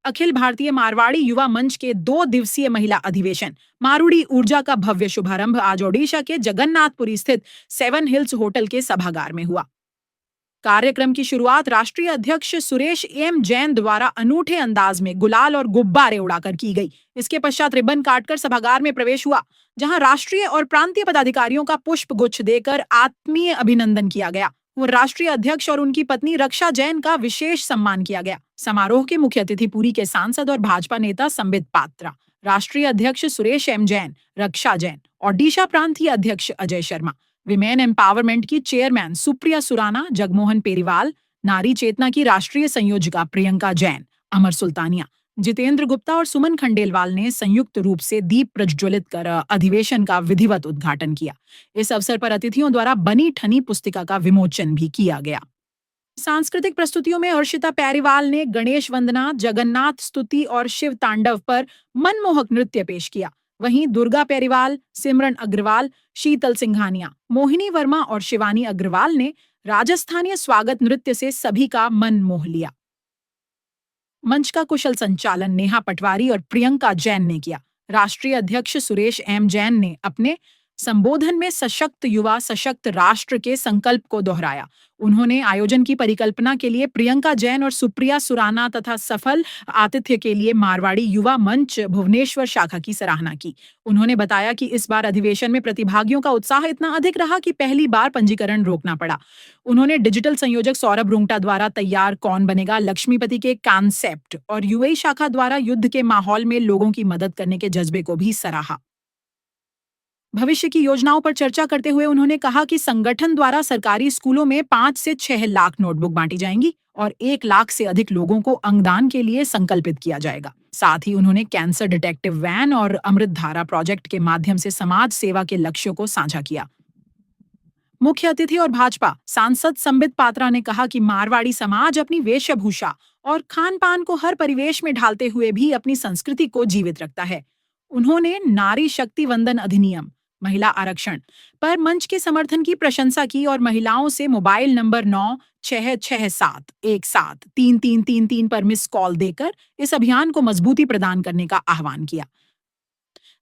अखिल भारतीय मारवाड़ी युवा मंच के 2 दिवसीय महिला अधिवेशन मारूड़ी ऊर्जा का भव्य शुभारंभ आज ओडिशा के जगन्नाथपुरी स्थित 7 हिल्स होटल के सभागार में हुआ। कार्यक्रम की शुरुआत राष्ट्रीय अध्यक्ष सुरेश एम जैन द्वारा अनूठे अंदाज में गुलाल और गुब्बारे उड़ाकर की गई। इसके पश्चात रिबन काटकर सभागार में प्रवेश हुआ, जहां राष्ट्रीय और प्रांतीय पदाधिकारियों का पुष्प गुच्छ देकर आत्मीय अभिनंदन किया गया। वो राष्ट्रीय अध्यक्ष और उनकी पत्नी रक्षा जैन का विशेष सम्मान किया गया। समारोह के मुख्य अतिथि पुरी के सांसद और भाजपा नेता संबित पात्रा, राष्ट्रीय अध्यक्ष सुरेश एम जैन, रक्षा जैन, ओडिशा प्रांतीय अध्यक्ष अजय शर्मा, विमेन एम्पावरमेंट की चेयरमैन सुप्रिया सुराना, जगमोहन पेरीवाल, नारी चेतना की राष्ट्रीय संयोजिका प्रियंका जैन, अमर सुल्तानिया, जितेंद्र गुप्ता और सुमन खंडेलवाल ने संयुक्त रूप से दीप प्रज्वलित कर अधिवेशन का विधिवत उद्घाटन किया। इस अवसर पर अतिथियों द्वारा बनी ठनी पुस्तिका का विमोचन भी किया गया। सांस्कृतिक प्रस्तुतियों में अर्शिता पैरीवाल ने गणेश वंदना, जगन्नाथ स्तुति और शिव तांडव पर मनमोहक नृत्य पेश किया। वहीं दुर्गा पेरीवाल, सिमरन अग्रवाल, शीतल सिंघानिया, मोहिनी वर्मा और शिवानी अग्रवाल ने राजस्थानीय स्वागत नृत्य से सभी का मन मोह लिया। मंच का कुशल संचालन नेहा पटवारी और प्रियंका जैन ने किया। राष्ट्रीय अध्यक्ष सुरेश एम जैन ने अपने संबोधन में सशक्त युवा सशक्त राष्ट्र के संकल्प को दोहराया। उन्होंने आयोजन की परिकल्पना के लिए प्रियंका जैन और सुप्रिया सुराना तथा सफल आतिथ्य के लिए मारवाड़ी युवा मंच भुवनेश्वर शाखा की सराहना की। उन्होंने बताया कि इस बार अधिवेशन में प्रतिभागियों का उत्साह इतना अधिक रहा कि पहली बार पंजीकरण रोकना पड़ा। उन्होंने डिजिटल संयोजक सौरभ रुंगटा द्वारा तैयार कौन बनेगा लक्ष्मीपति के कॉन्सेप्ट और यूएई शाखा द्वारा युद्ध के माहौल में लोगों की मदद करने के जज्बे को भी सराहा। भविष्य की योजनाओं पर चर्चा करते हुए उन्होंने कहा कि संगठन द्वारा सरकारी स्कूलों में 5 से 6 लाख नोटबुक बांटी जाएंगी और 1 लाख से अधिक लोगों को अंगदान के लिए संकल्पित किया जाएगा। साथ ही उन्होंने कैंसर डिटेक्टिव वैन और अमृत धारा प्रोजेक्ट के माध्यम से समाज सेवा के लक्ष्यों को साझा किया। मुख्य अतिथि और भाजपा सांसद संबित पात्रा ने कहा कि मारवाड़ी समाज अपनी वेशभूषा और खान पान को हर परिवेश में ढालते हुए भी अपनी संस्कृति को जीवित रखता है। उन्होंने नारी शक्ति वंदन अधिनियम, महिला आरक्षण पर मंच के समर्थन की प्रशंसा की और महिलाओं से मोबाइल नंबर 9667173333 पर मिस कॉल देकर इस अभियान को मजबूती प्रदान करने का आह्वान किया।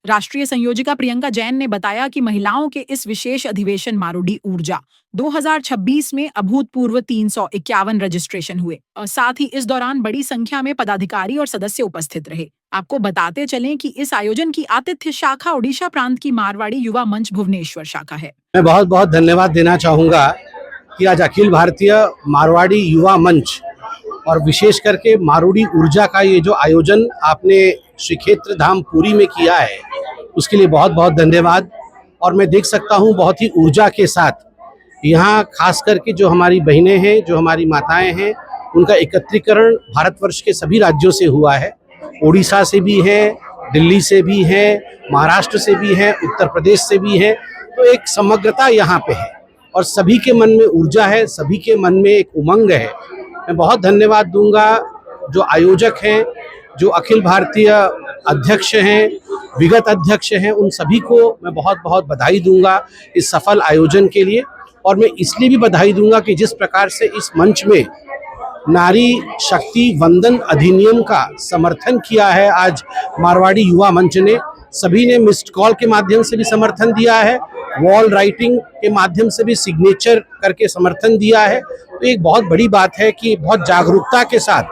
राष्ट्रीय संयोजिका प्रियंका जैन ने बताया कि महिलाओं के इस विशेष अधिवेशन मारूड़ी ऊर्जा 2026 में अभूतपूर्व 351 रजिस्ट्रेशन हुए और साथ ही इस दौरान बड़ी संख्या में पदाधिकारी और सदस्य उपस्थित रहे। आपको बताते चलें कि इस आयोजन की आतिथ्य शाखा ओडिशा प्रांत की मारवाड़ी युवा मंच भुवनेश्वर शाखा है। मैं बहुत बहुत धन्यवाद देना चाहूँगा कि आज अखिल भारतीय मारवाड़ी युवा मंच और विशेष करके मारूड़ी ऊर्जा का ये जो आयोजन आपने श्री क्षेत्र धाम पुरी में किया है, उसके लिए बहुत बहुत धन्यवाद। और मैं देख सकता हूँ बहुत ही ऊर्जा के साथ यहाँ खास करके जो हमारी बहनें हैं, जो हमारी माताएं हैं, उनका एकत्रीकरण भारतवर्ष के सभी राज्यों से हुआ है। ओडिशा से भी है, दिल्ली से भी है, महाराष्ट्र से भी है, उत्तर प्रदेश से भी है। तो एक समग्रता यहाँ पे है और सभी के मन में ऊर्जा है, सभी के मन में एक उमंग है। मैं बहुत धन्यवाद दूंगा जो आयोजक हैं, जो अखिल भारतीय अध्यक्ष हैं, विगत अध्यक्ष हैं, उन सभी को मैं बहुत बहुत बधाई दूंगा इस सफल आयोजन के लिए। और मैं इसलिए भी बधाई दूंगा कि जिस प्रकार से इस मंच में नारी शक्ति वंदन अधिनियम का समर्थन किया है आज मारवाड़ी युवा मंच ने, सभी ने मिस्ड कॉल के माध्यम से भी समर्थन दिया है, वॉल राइटिंग के माध्यम से भी सिग्नेचर करके समर्थन दिया है। तो एक बहुत बड़ी बात है कि बहुत जागरूकता के साथ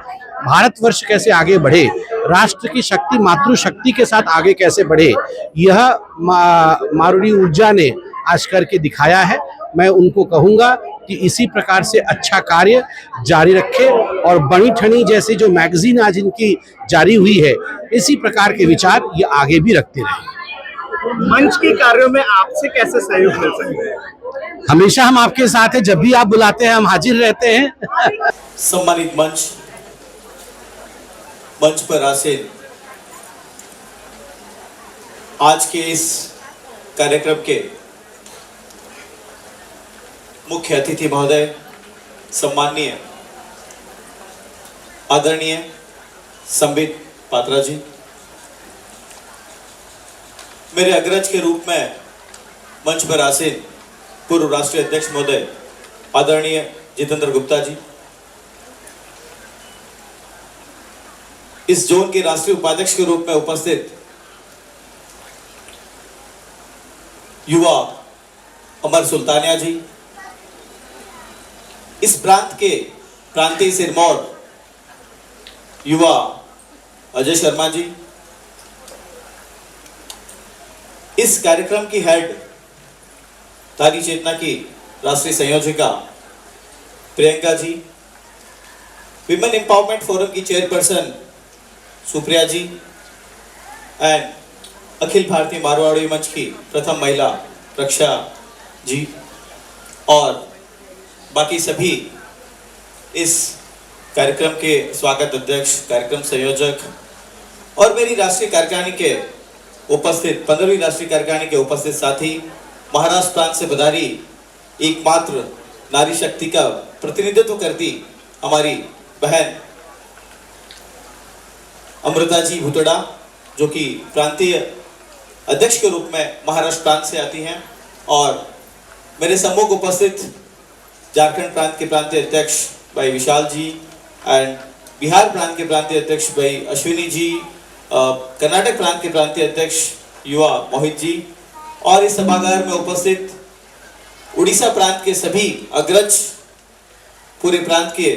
भारतवर्ष कैसे आगे बढ़े, राष्ट्र की शक्ति मातृशक्ति के साथ आगे कैसे बढ़े, यह मारूड़ी ऊर्जा ने आज करके दिखाया है। मैं उनको कहूँगा कि इसी प्रकार से अच्छा कार्य जारी रखे और बनी ठनी जैसी जो मैगजीन आज इनकी जारी हुई है, इसी प्रकार के विचार ये आगे भी रखते रहें। मंच के कार्यों में आपसे कैसे सहयोग मिल सकते हैं? हमेशा हम आपके साथ हैं, जब भी आप बुलाते हैं हम हाजिर रहते हैं। सम्मानित मंच पर आसीन आज के इस कार्यक्रम के मुख्य अतिथि महोदय, सम्माननीय आदरणीय संबित पात्रा जी, मेरे अग्रज के रूप में मंच पर आसीन पूर्व राष्ट्रीय अध्यक्ष महोदय आदरणीय जितेंद्र गुप्ता जी, इस जोन के राष्ट्रीय उपाध्यक्ष के रूप में उपस्थित युवा अमर सुल्तानिया जी, इस प्रांत के प्रांतीय सिरमौर युवा अजय शर्मा जी, इस कार्यक्रम की हेड तारी चेतना की राष्ट्रीय संयोजिका Priyanka ji, women empowerment forum की chairperson Supriya ji and Akhil Bharatiya Marwari मंच की प्रथम महिला रक्षा जी और बाकी सभी इस कार्यक्रम के स्वागत अध्यक्ष, कार्यक्रम संयोजक और मेरी राष्ट्रीय कार्यकारिणी के उपस्थित 15वीं राष्ट्रीय कार्यकारिणी के उपस्थित साथी, महाराष्ट्र प्रांत से पधारी एकमात्र नारी शक्ति का प्रतिनिधित्व करती हमारी बहन अमृता जी भुतड़ा, जो कि प्रांतीय अध्यक्ष के रूप में महाराष्ट्र प्रांत से आती हैं, और मेरे सम्मुख उपस्थित झारखंड प्रांत के प्रांतीय अध्यक्ष भाई विशाल जी एंड बिहार प्रांत के प्रांतीय अध्यक्ष भाई अश्विनी जी, कर्नाटक प्रांत के प्रांतीय अध्यक्ष युवा मोहित जी, और इस सभागार में उपस्थित उड़ीसा प्रांत के सभी अग्रज, पूरे प्रांत के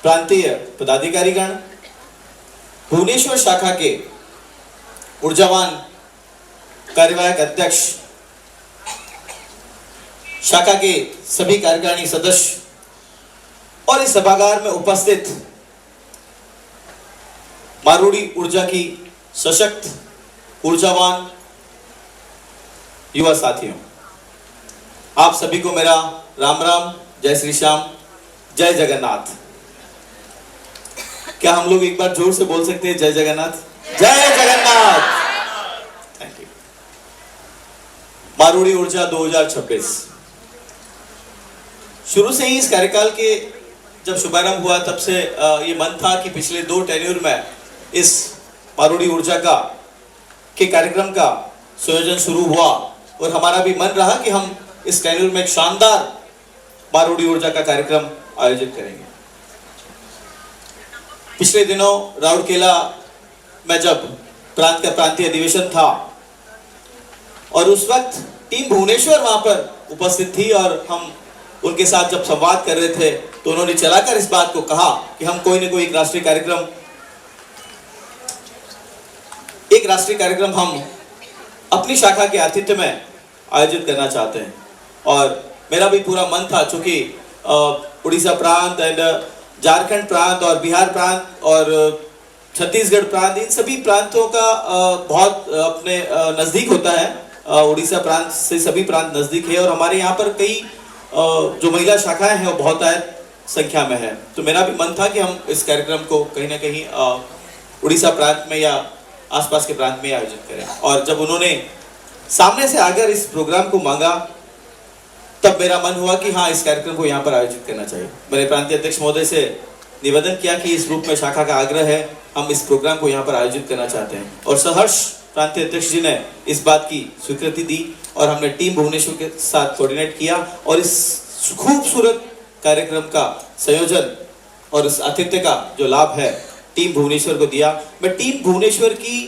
प्रांतीय पदाधिकारीगण, भुवनेश्वर शाखा के ऊर्जावान कार्यवाहक अध्यक्ष, शाखा के सभी कार्यकारिणी सदस्य और इस सभागार में उपस्थित मारूड़ी ऊर्जा की सशक्त ऊर्जावान युवा साथियों, आप सभी को मेरा राम राम, जय श्री श्याम, जय जगन्नाथ। क्या हम लोग एक बार जोर से बोल सकते हैं जय जगन्नाथ? जय जगन्नाथ। Thank you. मारूड़ी ऊर्जा 2026 शुरू से ही इस कार्यकाल के जब शुभारंभ हुआ तब से ये मन था कि पिछले 2 टेन्यूर में इस मारूड़ी ऊर्जा के कार्यक्रम का संयोजन शुरू हुआ और हमारा भी मन रहा कि हम इस टेन्यूर में एक शानदार मारूड़ी ऊर्जा का कार्यक्रम आयोजित करेंगे। पिछले दिनों राउरकेला में जब प्रांत का प्रांतीय अधिवेशन था और उस वक्त टीम भुवनेश्वर वहां पर उपस्थित थी और हम उनके साथ जब संवाद कर रहे थे तो उन्होंने चलाकर इस बात को कहा कि हम कोई न कोई एक राष्ट्रीय कार्यक्रम हम अपनी शाखा के आतिथ्य में आयोजित करना चाहते हैं। और मेरा भी पूरा मन था, चूंकि उड़ीसा प्रांत एंड झारखंड प्रांत और बिहार प्रांत और छत्तीसगढ़ प्रांत, इन सभी प्रांतों का बहुत अपने नज़दीक होता है। उड़ीसा प्रांत से सभी प्रांत नज़दीक है और हमारे यहाँ पर कई जो महिला शाखाएं हैं वो बहुत संख्या में है। तो मेरा भी मन था कि हम इस कार्यक्रम को कहीं ना कहीं उड़ीसा प्रांत में या आसपास के प्रांत में आयोजित करें। और जब उन्होंने सामने से आकर इस प्रोग्राम को मांगा तब मेरा मन हुआ कि हाँ, इस कार्यक्रम को यहाँ पर आयोजित करना चाहिए। मेरे प्रांतीय अध्यक्ष महोदय से निवेदन किया कि इस रूप में शाखा का आग्रह है, हम इस प्रोग्राम को यहाँ पर आयोजित करना चाहते हैं। और सहर्ष प्रांतीय अध्यक्ष जी ने इस बात की स्वीकृति दी और हमने टीम भुवनेश्वर के साथ कोऑर्डिनेट किया और इस खूबसूरत कार्यक्रम का संयोजन और इस आतिथ्य का जो लाभ है टीम भुवनेश्वर को दिया। मैं टीम भुवनेश्वर की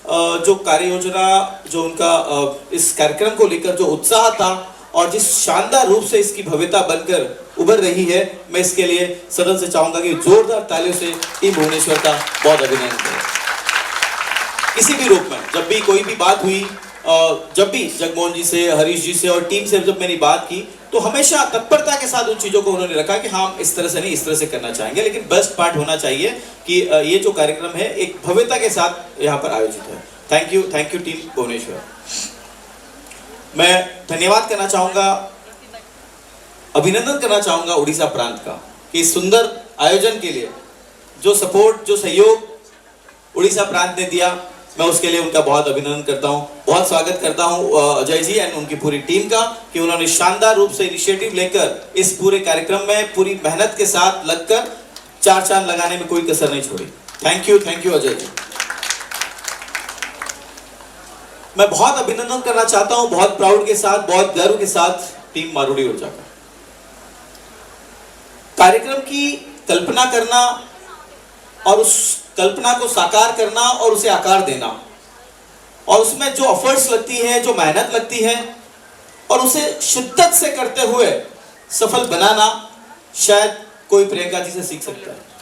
जो कार्य योजना, जो उनका इस कार्यक्रम को लेकर जो उत्साह था और जिस शानदार रूप से इसकी भव्यता बनकर उभर रही है, मैं इसके लिए सदन से चाहूंगा कि जोरदार तालियों से टीम भुवनेश्वर का बहुत अभिनंदन करें। किसी भी रूप में जब भी कोई भी बात हुई, जब भी जगमोहन जी से, हरीश जी से और टीम से जब मैंने बात की तो हमेशा तत्परता के साथ उन चीजों को उन्होंने रखा कि हाँ, इस तरह से नहीं, इस तरह से करना चाहेंगे, लेकिन बेस्ट पार्ट होना चाहिए कि ये जो कार्यक्रम है एक भव्यता के साथ यहाँ पर आयोजित है। Thank you team Bhubaneswar. मैं धन्यवाद करना चाहूंगा, अभिनंदन करना चाहूंगा उड़ीसा प्रांत का कि इस सुंदर आयोजन के लिए जो सपोर्ट, जो सहयोग उड़ीसा प्रांत ने दिया, मैं उसके लिए उनका बहुत अभिनंदन करता हूं। बहुत स्वागत करता हूं अजय जी एंड उनकी पूरी टीम का कि उन्होंने शानदार रूप से इनिशिएटिव लेकर इस पूरे कार्यक्रम में पूरी मेहनत के साथ लगकर 4 चांद लगाने में कोई कसर नहीं छोड़ी। Thank you Ajay ji. मैं बहुत अभिनंदन करना चाहता हूं, बहुत प्राउड के साथ, बहुत गर्व के साथ टीम मारूड़ी ऊर्जा का। कार्यक्रम की कल्पना करना और उस कल्पना को साकार करना और उसे आकार देना, और उसमें जो एफर्ट्स लगती है, जो मेहनत लगती है, और उसे शिद्दत से करते हुए सफल बनाना, शायद कोई प्रियंका जी से सीख सकता है।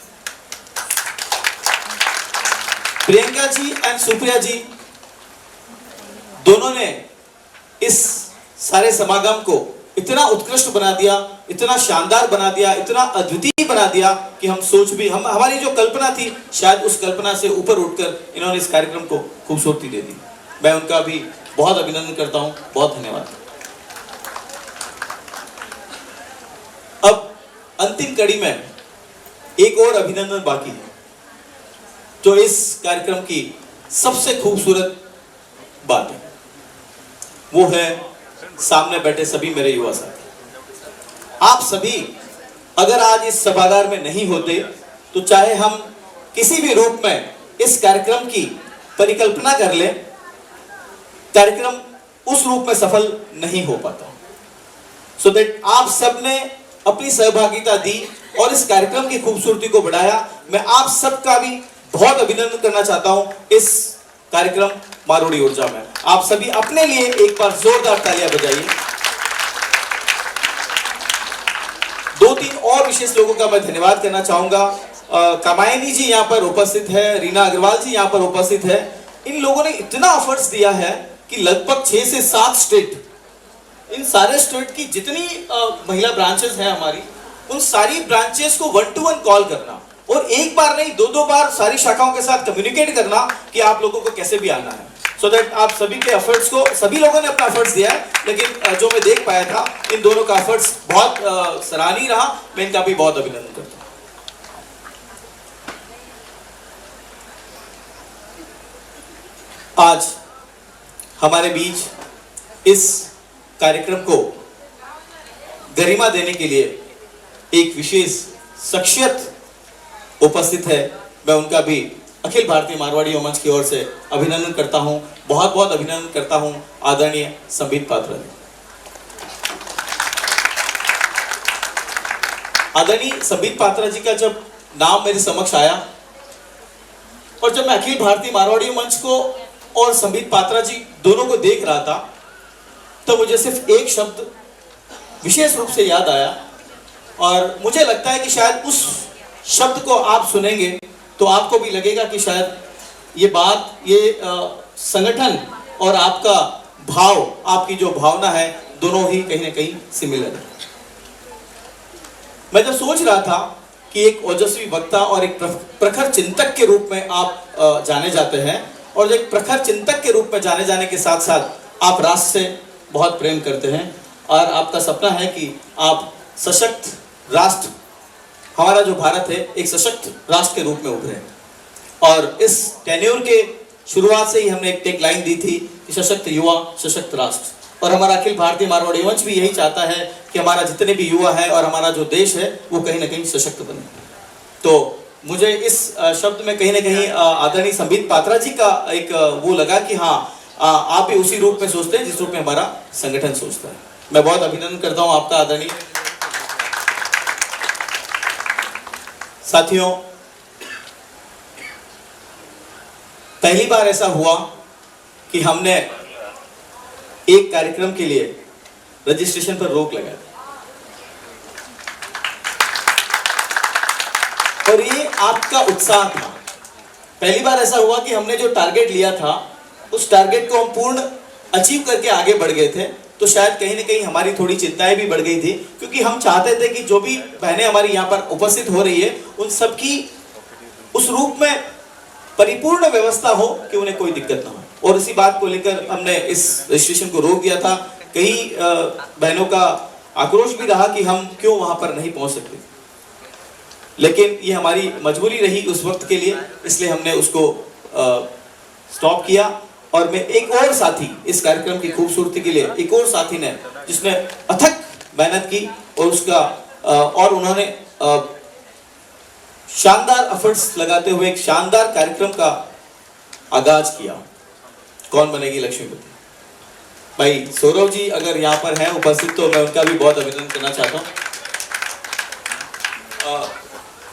प्रियंका जी एंड सुप्रिया जी दोनों ने इस सारे समागम को इतना उत्कृष्ट बना दिया, इतना शानदार बना दिया, इतना अद्वितीय बना दिया कि हमारी जो कल्पना थी, शायद उस कल्पना से ऊपर उठकर इन्होंने इस कार्यक्रम को खूबसूरती दे दी। मैं उनका भी बहुत अभिनंदन करता हूं, बहुत धन्यवाद। अब अंतिम कड़ी में एक और अभिनंदन बाकी है, जो इस कार्यक्रम की सबसे खूबसूरत बात है, वो है सामने बैठे सभी मेरे युवा साथी। आप सभी अगर आज इस सभागार में नहीं होते तो चाहे हम किसी भी रूप में इस कार्यक्रम की परिकल्पना कर लें, कार्यक्रम उस रूप में सफल नहीं हो पाता। सो दैट आप सब ने अपनी सहभागिता दी और इस कार्यक्रम की खूबसूरती को बढ़ाया। मैं आप सबका भी बहुत अभिनंदन करना चाहता हूं इस कार्यक्रम मारोड़ी ऊर्जा में। आप सभी अपने लिए एक बार जोरदार तालियां बजाइए। दो तीन और विशेष लोगों का मैं धन्यवाद करना चाहूंगा। कामायनी जी यहाँ पर उपस्थित है, रीना अग्रवाल जी यहाँ पर उपस्थित है। इन लोगों ने इतना एफर्ट्स दिया है कि लगभग 6 से 7 स्टेट, इन सारे स्टेट की जितनी महिला ब्रांचेस हैं हमारी, उन सारी ब्रांचेस को 1-to-1 कॉल करना और एक बार नहीं 2-2 बार सारी शाखाओं के साथ कम्युनिकेट करना कि आप लोगों को कैसे भी आना है। सो दैट आप सभी के एफर्ट्स को, सभी लोगों ने अपना एफर्ट्स दिया है, लेकिन जो मैं देख पाया था इन दोनों का एफर्ट्स बहुत सराहनीय रहा। मैं इनका भी बहुत अभिनंदन करता हूं। आज हमारे बीच इस कार्यक्रम को गरिमा देने के लिए एक विशेष शख्सियत उपस्थित है। मैं उनका भी अखिल भारतीय मारवाड़ी मंच की ओर से अभिनंदन करता हूं, बहुत बहुत अभिनंदन करता हूं आदरणीय संबित पात्रा जी। आदरणीय संबित पात्रा जी का जब नाम मेरे समक्ष आया और जब मैं अखिल भारतीय मारवाड़ी मंच को और संबित पात्रा जी दोनों को देख रहा था, तो मुझे सिर्फ एक शब्द विशेष रूप से याद आया और मुझे लगता है कि शायद उस शब्द को आप सुनेंगे तो आपको भी लगेगा कि शायद ये बात, ये संगठन और आपका भाव, आपकी जो भावना है, दोनों ही कहीं ना कहीं सिमिलर है। मैं जब सोच रहा था कि एक ओजस्वी वक्ता और एक प्रखर चिंतक के रूप में आप जाने जाते हैं, और एक प्रखर चिंतक के रूप में जाने जाने के साथ साथ आप राष्ट्र से बहुत प्रेम करते हैं और आपका सपना है कि आप सशक्त राष्ट्र, हमारा जो भारत है, एक सशक्त राष्ट्र के रूप में उभरे। और इस टेन्योर के शुरुआत से ही हमने एक टेक लाइन दी थी कि सशक्त युवा सशक्त राष्ट्र, और हमारा अखिल भारतीय मारवाड़ी मंच भी यही चाहता है कि हमारा जितने भी युवा है और हमारा जो देश है वो कहीं ना कहीं सशक्त बने। तो मुझे इस शब्द में कहीं ना कहीं आदरणीय संबित पात्रा जी का एक वो लगा कि हाँ, आप भी उसी रूप में सोचते हैं जिस रूप में हमारा संगठन सोचता है। मैं बहुत अभिनंदन करता हूं आपका आदरणीय। साथियों, पहली बार ऐसा हुआ कि हमने एक कार्यक्रम के लिए रजिस्ट्रेशन पर रोक लगा दी, और ये आपका उत्साह था। पहली बार ऐसा हुआ कि हमने जो टारगेट लिया था उस टारगेट को हम पूर्ण अचीव करके आगे बढ़ गए थे। तो शायद कहीं ना कहीं हमारी थोड़ी चिंताएं भी बढ़ गई थी, क्योंकि हम चाहते थे कि जो भी बहनें हमारी यहाँ पर उपस्थित हो रही है उन सबकी उस रूप में परिपूर्ण व्यवस्था हो कि उन्हें कोई दिक्कत ना हो। और इसी बात को लेकर हमने इस रजिस्ट्रेशन को रोक दिया था। कई बहनों का आक्रोश भी रहा कि हम क्यों वहां पर नहीं पहुंच सकते, लेकिन ये हमारी मजबूरी रही उस वक्त के लिए, इसलिए हमने उसको स्टॉप किया। और मैं एक और साथी, इस कार्यक्रम की खूबसूरती के लिए एक और साथी ने, जिसने अथक मेहनत की और उसका और उन्होंने शानदार एफर्ट्स लगाते हुए एक शानदार कार्यक्रम का आगाज किया। कौन बनेगी लक्ष्मीपति? भाई सौरव जी अगर यहाँ पर हैं उपस्थित तो मैं उनका भी बहुत अभिनंदन करना चाहता हूँ।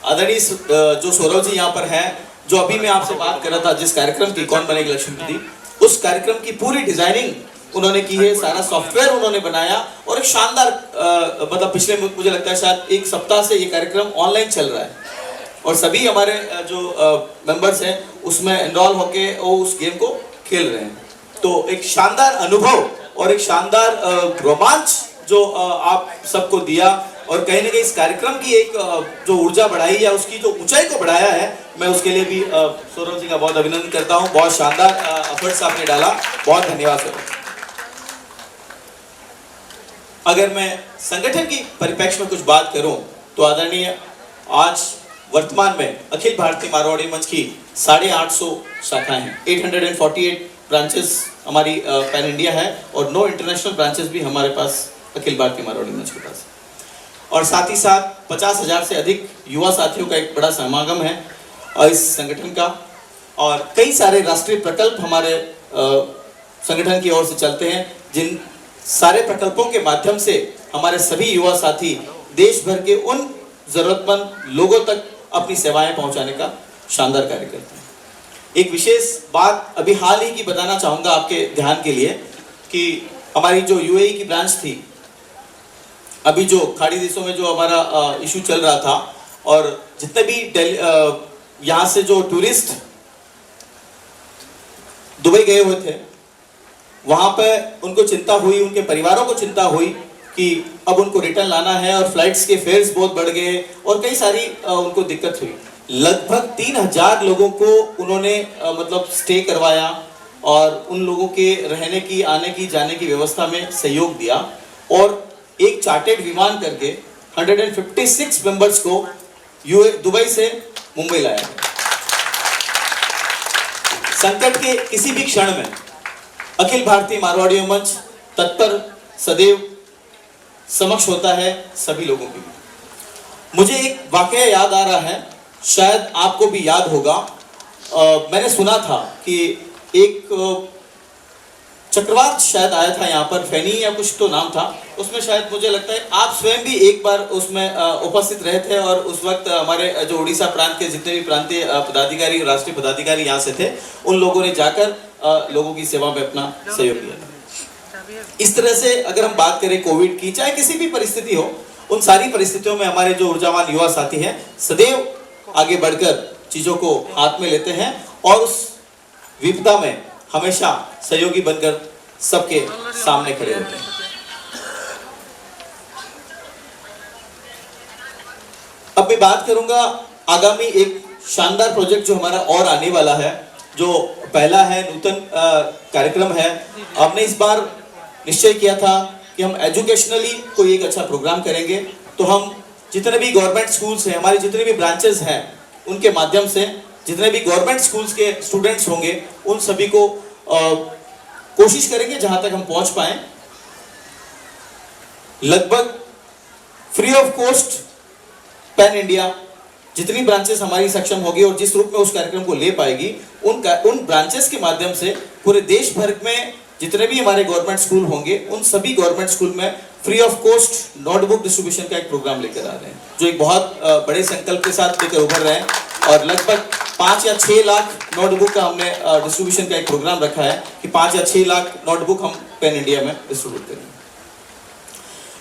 आदरणीय जो सौरव जी यहाँ पर हैं, जो अभी मैं आपसे बात कर रहा था, जिस कार्यक्रम की कौन बनेगी लक्ष्मीपति, उस कार्यक्रम की पूरी डिजाइनिंग उन्होंने की है, सारा सॉफ्टवेयर उन्होंने बनाया और एक शानदार मतलब पिछले मुझे लगता है शायद एक सप्ताह से ये कार्यक्रम ऑनलाइन चल रहा है और सभी हमारे जो मेंबर्स हैं उसमें एनरोल होके वो उस गेम को खेल रहे हैं। तो एक शानदार अनुभव और एक शानदार रोमांच जो आप सबको दिया और कहीं ना कहीं इस कार्यक्रम की एक जो ऊर्जा बढ़ाई या उसकी जो ऊंचाई को बढ़ाया है, मैं उसके लिए भी सौरभ जी का बहुत अभिनंदन करता हूं। बहुत शानदार एफर्ट्स आपने डाला, बहुत धन्यवाद सर। अगर मैं संगठन की परिप्रेक्ष्य में कुछ बात करूं तो आदरणीय आज वर्तमान में अखिल भारतीय मारवाड़ी मंच की 850 शाखाएं हैं, 848 ब्रांचेस हमारी पैन इंडिया है और 9 इंटरनेशनल ब्रांचेस भी हमारे पास अखिल भारतीय मारवाड़ी मंच के पास, और साथ ही साथ 50,000 से अधिक युवा साथियों का एक बड़ा समागम है इस संगठन का, और कई सारे राष्ट्रीय प्रकल्प हमारे संगठन की ओर से चलते हैं, जिन सारे प्रकल्पों के माध्यम से हमारे सभी युवा साथी देश भर के उन जरूरतमंद लोगों तक अपनी सेवाएं पहुंचाने का शानदार कार्य करते हैं। एक विशेष बात अभी हाल ही की बताना चाहूंगा आपके ध्यान के लिए कि हमारी जो यूएई की ब्रांच थी, अभी जो खाड़ी देशों में जो हमारा इशू चल रहा था और जितने भी यहाँ से जो टूरिस्ट दुबई गए हुए थे वहां पे उनको चिंता हुई, उनके परिवारों को चिंता हुई कि अब उनको रिटर्न लाना है और फ्लाइट्स के फेयर्स बहुत बढ़ गए और कई सारी उनको दिक्कत हुई। लगभग 3,000 लोगों को उन्होंने मतलब स्टे करवाया और उन लोगों के रहने की, आने की, जाने की व्यवस्था में सहयोग दिया और एक चार्टेड विमान करके 156 मेंबर्स को दुबई से मुंबई लाया। संकट के किसी भी क्षण में अखिल भारतीय मारवाड़ी मंच तत्पर सदैव समक्ष होता है सभी लोगों की। मुझे एक वाकया याद आ रहा है, शायद आपको भी याद होगा। मैंने सुना था कि एक चक्रवात शायद आया था यहाँ पर, फैनी या कुछ तो नाम था, उसमें शायद मुझे लगता है आप स्वयं भी एक बार उसमें उपस्थित रहे थे और उस वक्त हमारे जो उड़ीसा प्रांत के जितने भी प्रांतीय पदाधिकारी, राष्ट्रीय पदाधिकारी यहाँ से थे, उन लोगों ने जाकर लोगों की सेवा में अपना सहयोग दिया था। इस तरह से अगर हम बात करें कोविड की, चाहे किसी भी परिस्थिति हो, उन सारी परिस्थितियों में हमारे जो ऊर्जावान युवा साथी हैं सदैव आगे बढ़कर चीजों को हाथ में लेते हैं और उस विपदा में हमेशा सहयोगी बनकर सबके सामने खड़े होते हैं। अब मैं बात करूंगा आगामी एक शानदार प्रोजेक्ट जो हमारा और आने वाला है, जो पहला है, नूतन कार्यक्रम है। हमने इस बार निश्चय किया था कि हम एजुकेशनली कोई एक अच्छा प्रोग्राम करेंगे, तो हम जितने भी गवर्नमेंट स्कूल्स हैं, हमारी जितने भी ब्रांचेस हैं, उनके माध्यम से जितने भी गवर्नमेंट स्कूल्स के स्टूडेंट्स होंगे उन सभी को कोशिश करेंगे जहां तक हम पहुंच पाए, लगभग free of cost pan India जितनी ब्रांचेस हमारी सक्षम होगी और जिस रूप में उस कार्यक्रम को ले पाएगी, उन ब्रांचेस के माध्यम से पूरे देश भर में जितने भी हमारे गवर्नमेंट स्कूल होंगे उन सभी गवर्नमेंट स्कूल में free of cost notebook distribution का एक प्रोग्राम लेकर आ रहे हैं, जो एक बहुत बड़े संकल्प के साथ लेकर उभर रहे हैं। और लगभग 5 या 6 लाख नोटबुक का हमने डिस्ट्रीब्यूशन का एक प्रोग्राम रखा है कि 5 या 6 लाख नोटबुक हम पैन इंडिया में डिस्ट्रीब्यूट करेंगे।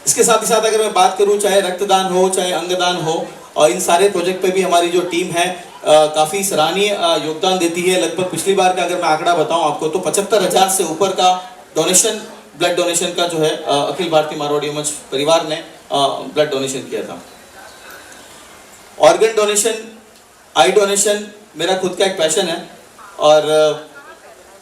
इसके साथ ही साथ अगर मैं बात करूं, चाहे रक्तदान हो, चाहे अंगदान हो, और इन सारे प्रोजेक्ट पे भी हमारी जो टीम है काफ़ी सराहनीय योगदान देती है। लगभग पिछली बार का अगर मैं आंकड़ा बताऊं आपको तो 75,000 से ऊपर का डोनेशन, ब्लड डोनेशन का जो है अखिल भारतीय मारवाड़ी मंच परिवार ने ब्लड डोनेशन किया था। ऑर्गन डोनेशन, आई डोनेशन मेरा खुद का एक पैशन है और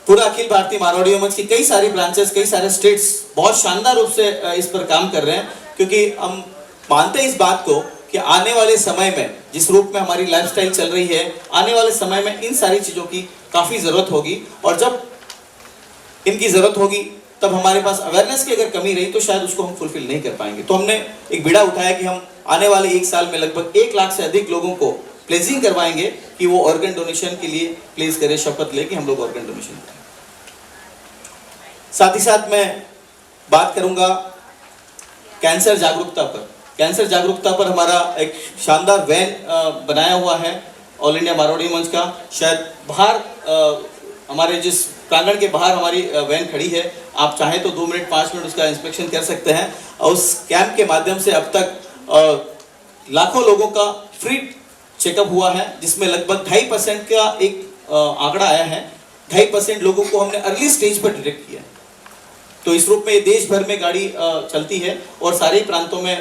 पूरा अखिल भारतीय मारवाड़ी मंच की कई सारी ब्रांचेस, कई सारे स्टेट्स बहुत शानदार रूप से इस पर काम कर रहे हैं, क्योंकि हम मानते हैं इस बात को कि आने वाले समय में जिस रूप में हमारी लाइफस्टाइल चल रही है, आने वाले समय में इन सारी चीज़ों की काफ़ी ज़रूरत होगी, और जब इनकी ज़रूरत होगी तब हमारे पास अवेयरनेस की अगर कमी रही तो शायद उसको हम फुलफिल नहीं कर पाएंगे। तो हमने एक बीड़ा उठाया कि हम आने वाले 1 साल में लगभग 1 लाख से अधिक लोगों को प्लेजिंग करवाएंगे कि वो ऑर्गन डोनेशन के लिए प्लेस करें, शपथ ले कि हम लोग ऑर्गन डोनेशन करें। साथ ही साथ मैं बात करूंगा कैंसर जागरूकता पर। कैंसर जागरूकता पर हमारा एक शानदार वैन बनाया हुआ है ऑल इंडिया मारवाड़ी मंच का। शायद बाहर हमारे जिस प्रांगण के बाहर हमारी वैन खड़ी है, आप चाहें तो 2 मिनट 5 मिनट उसका इंस्पेक्शन कर सकते हैं। और उस कैंप के माध्यम से अब तक लाखों लोगों का फ्री चेकअप हुआ है, जिसमें लगभग 2.5% का एक आंकड़ा आया है। 2.5% लोगों को हमने अर्ली स्टेज पर डिटेक्ट किया। तो इस रूप में ये देश भर में गाड़ी चलती है और सारे प्रांतों में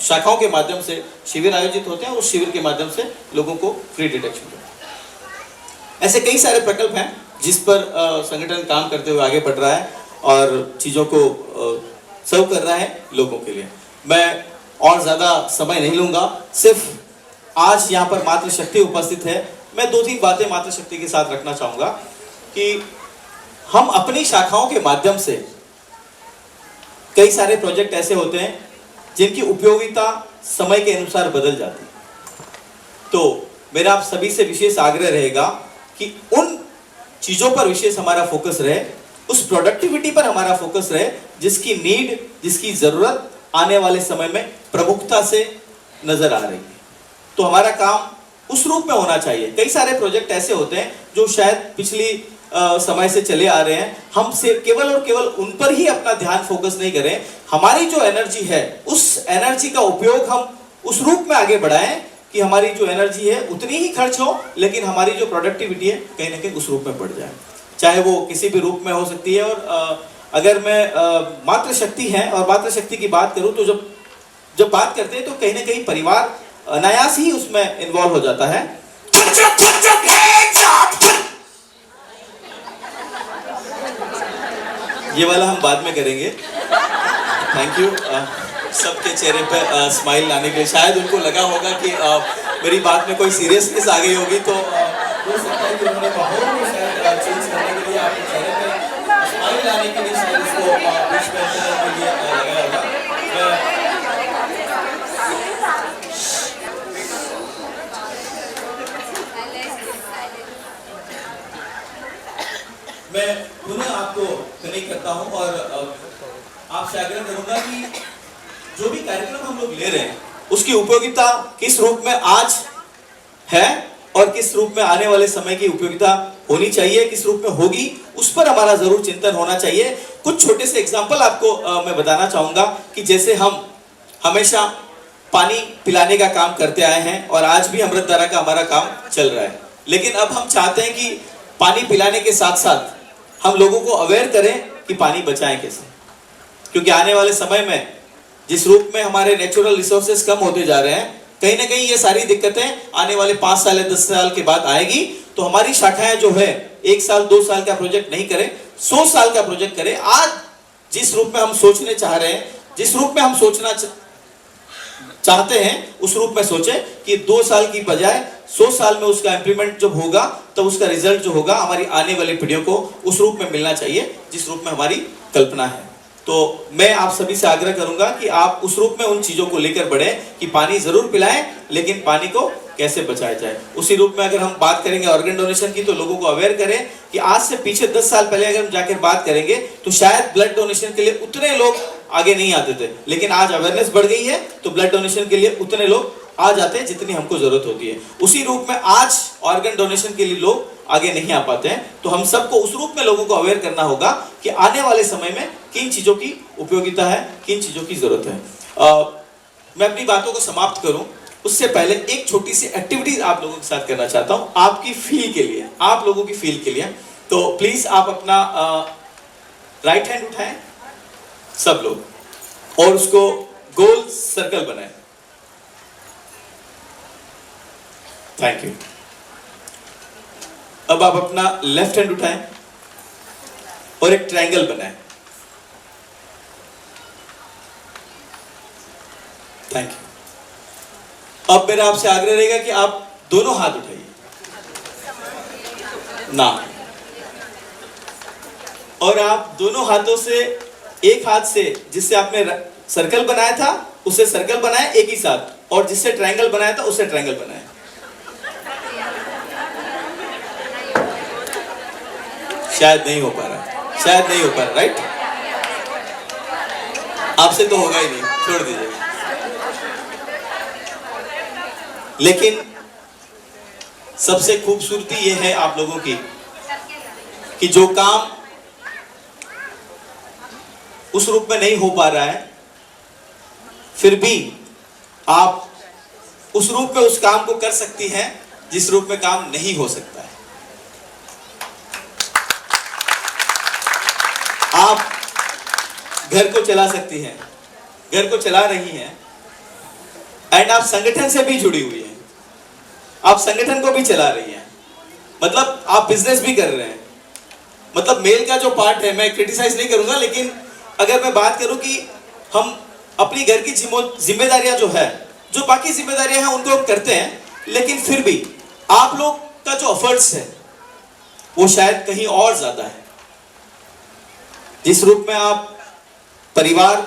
शाखाओं के माध्यम से शिविर आयोजित होते हैं और उस शिविर के माध्यम से लोगों को फ्री डिटेक्शन होता है। ऐसे कई सारे प्रकल्प हैं जिस पर संगठन काम करते हुए आगे बढ़ रहा है और चीज़ों को सर्व कर रहा है लोगों के लिए। मैं और ज़्यादा समय नहीं लूँगा, सिर्फ आज यहाँ पर मातृशक्ति उपस्थित है। मैं 2-3 बातें मातृशक्ति के साथ रखना चाहूँगा कि हम अपनी शाखाओं के माध्यम से कई सारे प्रोजेक्ट ऐसे होते हैं जिनकी उपयोगिता समय के अनुसार बदल जाती है। तो मेरा आप सभी से विशेष आग्रह रहेगा कि उन चीज़ों पर विशेष हमारा फोकस रहे, उस प्रोडक्टिविटी पर हमारा फोकस रहे जिसकी नीड, जिसकी ज़रूरत आने वाले समय में प्रमुखता से नज़र आ रही है। तो हमारा काम उस रूप में होना चाहिए। कई सारे प्रोजेक्ट ऐसे होते हैं जो शायद पिछली समय से चले आ रहे हैं, हमसे केवल और केवल उन पर ही अपना ध्यान फोकस नहीं करें। हमारी जो एनर्जी है, उस एनर्जी का उपयोग हम उस रूप में आगे बढ़ाएं कि हमारी जो एनर्जी है उतनी ही खर्च हो, लेकिन हमारी जो प्रोडक्टिविटी है कहीं ना कहीं उस रूप में बढ़ जाए, चाहे वो किसी भी रूप में हो सकती है। और अगर मैं मातृशक्ति है और मातृशक्ति की बात करूं तो जब बात करते हैं तो कहीं ना कहीं परिवार अनायास ही उसमें इन्वॉल्व हो जाता है। ये वाला हम बाद में करेंगे। थैंक यू सबके चेहरे पे स्माइल लाने के लिए। शायद उनको लगा होगा कि मेरी बात में कोई सीरियसनेस आ गई होगी, तो हो सकता है कि उन्होंने माहौल में शायद चेंज करने के लिए आपके चेहरे पे स्माइल लाने के लिए शायद इसको पुश करने के लिए लगाया होगा। मैं पुनः आपको कनेक्ट करता हूं और आपसे आग्रह करूंगा कि जो भी कार्यक्रम हम लोग ले रहे हैं उसकी उपयोगिता किस रूप में आज है और किस रूप में आने वाले समय की उपयोगिता होनी चाहिए, किस रूप में होगी, उस पर हमारा जरूर चिंतन होना चाहिए। कुछ छोटे से एग्जाम्पल आपको मैं बताना चाहूंगा कि जैसे हम हमेशा पानी पिलाने का काम करते आए हैं और आज भी अमृतधारा का हमारा काम चल रहा है, लेकिन अब हम चाहते हैं कि पानी पिलाने के साथ साथ हम लोगों को अवेयर करें कि पानी बचाएं कैसे, क्योंकि आने वाले समय में जिस रूप में हमारे नेचुरल रिसोर्सेज कम होते जा रहे हैं, कहीं ना कहीं ये सारी दिक्कतें आने वाले 5 साल या 10 साल के बाद आएगी। तो हमारी शाखाएं जो है 1 साल 2 साल का प्रोजेक्ट नहीं करें, 100 साल का प्रोजेक्ट करें। आज जिस रूप में हम सोचने चाह रहे हैं, जिस रूप में हम सोचना चाहते हैं, उस रूप में सोचें कि 2 साल की बजाय 100 साल में उसका इंप्लीमेंट जब होगा तो उसका रिजल्ट जो होगा हमारी आने वाली पीढ़ियों को उस रूप में मिलना चाहिए जिस रूप में हमारी कल्पना है। तो मैं आप सभी से आग्रह करूंगा कि आप उस रूप में उन चीजों को लेकर बढ़ें कि पानी जरूर पिलाएं, लेकिन पानी को कैसे बचाया जाए। उसी रूप में अगर हम बात करेंगे ऑर्गन डोनेशन की, तो लोगों को अवेयर करें कि आज से पीछे 10 साल पहले अगर हम जाकर बात करेंगे तो शायद ब्लड डोनेशन के लिए उतने लोग आगे नहीं आते थे, लेकिन आज अवेयरनेस बढ़ गई है तो ब्लड डोनेशन के लिए उतने लोग आ जाते हैं जितनी हमको जरूरत होती है। उसी रूप में आज ऑर्गन डोनेशन के लिए लोग आगे नहीं आ पाते हैं, तो हम सबको उस रूप में लोगों को अवेयर करना होगा कि आने वाले समय में किन चीजों की उपयोगिता है, किन चीजों की जरूरत है। मैं अपनी बातों को समाप्त करूं उससे पहले एक छोटी सी एक्टिविटी आप लोगों के साथ करना चाहता हूं, आपकी फील के लिए, आप लोगों की फील के लिए। तो प्लीज आप अपना राइट हैंड उठाएं सब लोग, और उसको गोल सर्कल बनाएं। Thank you. अब आप अपना लेफ्ट हैंड उठाएं और एक ट्रायंगल बनाएं। Thank you. अब मेरा आपसे आग्रह रहेगा कि आप दोनों हाथ उठाइए ना, और आप दोनों हाथों से, एक हाथ से जिससे आपने सर्कल बनाया था उसे सर्कल बनाए एक ही साथ, और जिससे ट्रायंगल बनाया था उसे ट्रायंगल बनाए। शायद नहीं हो पा रहा, शायद नहीं हो पा रहा, राइट? आपसे तो होगा ही नहीं, छोड़ दीजिए। लेकिन सबसे खूबसूरती ये है आप लोगों की कि जो काम उस रूप में नहीं हो पा रहा है, फिर भी आप उस रूप में उस काम को कर सकती हैं जिस रूप में काम नहीं हो सकता है। आप घर को चला सकती हैं, घर को चला रही हैं, एंड आप संगठन से भी जुड़ी हुई हैं, आप संगठन को भी चला रही हैं, मतलब आप बिजनेस भी कर रहे हैं। मतलब मेल का जो पार्ट है, मैं क्रिटिसाइज नहीं करूंगा, लेकिन अगर मैं बात करूं कि हम अपनी घर की जिम्मेदारियां जो है, जो बाकी जिम्मेदारियां हैं उनको हम करते हैं, लेकिन फिर भी आप लोग का जो एफर्ट्स है वो शायद कहीं और ज्यादा है। जिस रूप में आप परिवार,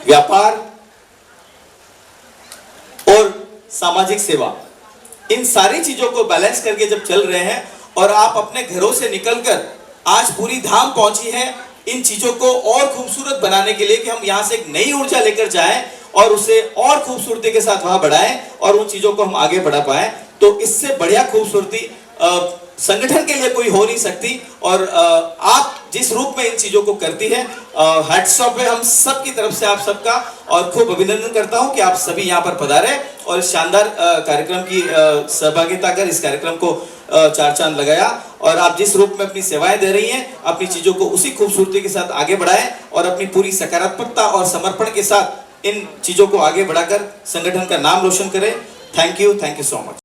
व्यापार और सामाजिक सेवा, इन सारी चीजों को बैलेंस करके जब चल रहे हैं और आप अपने घरों से निकलकर आज पूरी धाम पहुंची है इन चीजों को और खूबसूरत बनाने के लिए कि हम यहां से एक नई ऊर्जा लेकर जाएं और उसे और खूबसूरती के साथ वहां बढ़ाएं और उन चीजों को हम आगे बढ़ा पाएं, तो इससे बढ़िया खूबसूरती संगठन के लिए कोई हो नहीं सकती। और आप जिस रूप में इन चीजों को करती है, हैट्स ऑफ है हम सब की तरफ से आप सबका, और खूब अभिनंदन करता हूं कि आप सभी यहां पर पधारे और इस शानदार कार्यक्रम की सहभागिता कर इस कार्यक्रम को चार चांद लगाया। और आप जिस रूप में अपनी सेवाएं दे रही हैं, अपनी चीजों को उसी खूबसूरती के साथ आगे बढ़ाएं और अपनी पूरी सकारात्मकता और समर्पण के साथ इन चीजों को आगे बढ़ाकर संगठन का नाम रोशन करें। Thank you so much.